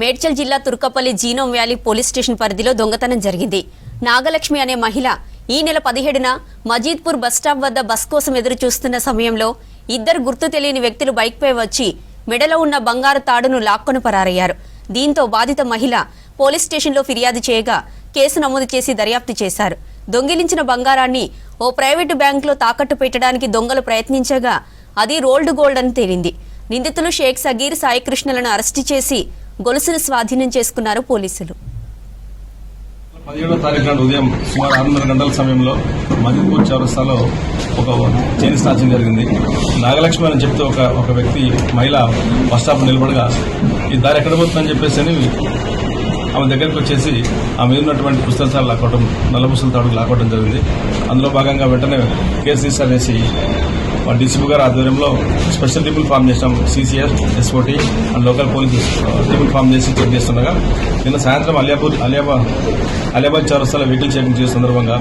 మేడ్చల్ జిల్లా Turkapalli జీనోం valley police station పరిధిలో దొంగతనం జరిగింది. నాగలక్ష్మి అనే మహిళ ఈ నెల 17న మజీద్పూర్ బస్టాప్ వద్ద బస్ కోసం ఎదురు చూస్తున్న సమయంలో ఇద్దరు గుర్తు తెలియని వ్యక్తులు బైక్పై వచ్చి మెడలో ఉన్న బంగారు తాడును లాక్కొని పరారయ్యారు. దీంతో బాధిత మహిళ పోలీస్ స్టేషన్లో ఫిర్యాదు చేయగా కేసు నమోదు చేసి దర్యాప్తు చేశారు. దొంగిలించిన బంగారాన్ని ఓ ప్రైవేటు బ్యాంకులో తాకట్టు పెట్టడానికి దొంగలు ప్రయత్నించగా అది రోల్డ్ గోల్డ్ అని తేలింది. నిందితులు షేక్ సగీర్, సాయికృష్ణలను అరెస్టు చేసి గొలుసును స్వాధీనం చేసుకున్నారు పోలీసులు. 17వ తారీఖు నాడు ఉదయం సుమారు 6:30 గంటల సమయంలో మజీద్పూర్ చౌరస్తాలో ఒక చైన్ స్నాచింగ్ జరిగింది. నాగలక్ష్మి అని చెప్తే ఒక వ్యక్తి మహిళ బస్ స్టాప్ నిలబడగా ఈ దారి ఎక్కడ పోతుందని చెప్పేసి ఆమె దగ్గరికి వచ్చేసి ఆ మీద ఉన్నటువంటి పుస్తకాలు లాక్కోవడం, నల్ల పుస్తకాల తాడుకు లాక్కోవడం జరిగింది. అందులో భాగంగా వెంటనే కేసు రిజిస్టర్ చేసి డీసీపీ గారి ఆధ్వర్యంలో స్పెషల్ టీపుల్ ఫామ్ చేసినాం. CCS, SOT and local police టీపుల్ ఫామ్ చేసి చెక్ చేస్తుండగా నిన్న సాయంత్రం అలియాబాద్ చౌరస్తాలో వెహికల్ చెకింగ్ చేసే సందర్భంగా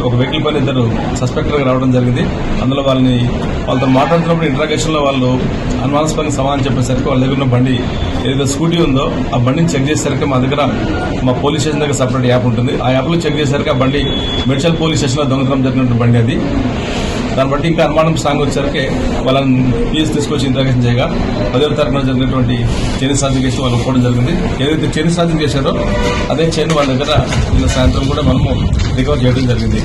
ఒక వెహికల్ పైన ఇద్దరు సస్పెక్టర్గా రావడం జరిగింది. అందులో వాళ్ళతో మాట్లాడుతున్నప్పుడు ఇంట్రాగేషన్లో వాళ్ళు అనుమానాస్పదంగా సమాధానం చెప్పేసరికి వాళ్ళ దగ్గర ఉన్న బండి ఏదైతే స్కూటీ ఉందో ఆ బండిని చెక్ చేసేసరికి మా పోలీస్ స్టేషన్ దగ్గర సపరేట్ యాప్ ఉంటుంది. ఆ యాప్లో చెక్ చేసేసరికి ఆ బండి మేడ్చల్ పోలీస్ స్టేషన్లో దొంగతనం జరిగినటువంటి బండి అది. దాన్ని బట్టి ఇంకా అనుమానం సాంగ్ వచ్చేసరికి వాళ్ళని పిఎస్ తీసుకొచ్చి ఇంట్రాగేషన్ చేయగా 10వ తారీఖున జరిగినటువంటి చైన్ స్నాచింగ్ కేసు వాళ్ళు ఒప్పుకోవడం జరిగింది. ఏదైతే చైన్ స్నాచింగ్ చేశారో అదే చైన్ వాళ్ళ దగ్గర నిన్న సాయంత్రం కూడా మనము రికవర్ చేయడం జరిగింది.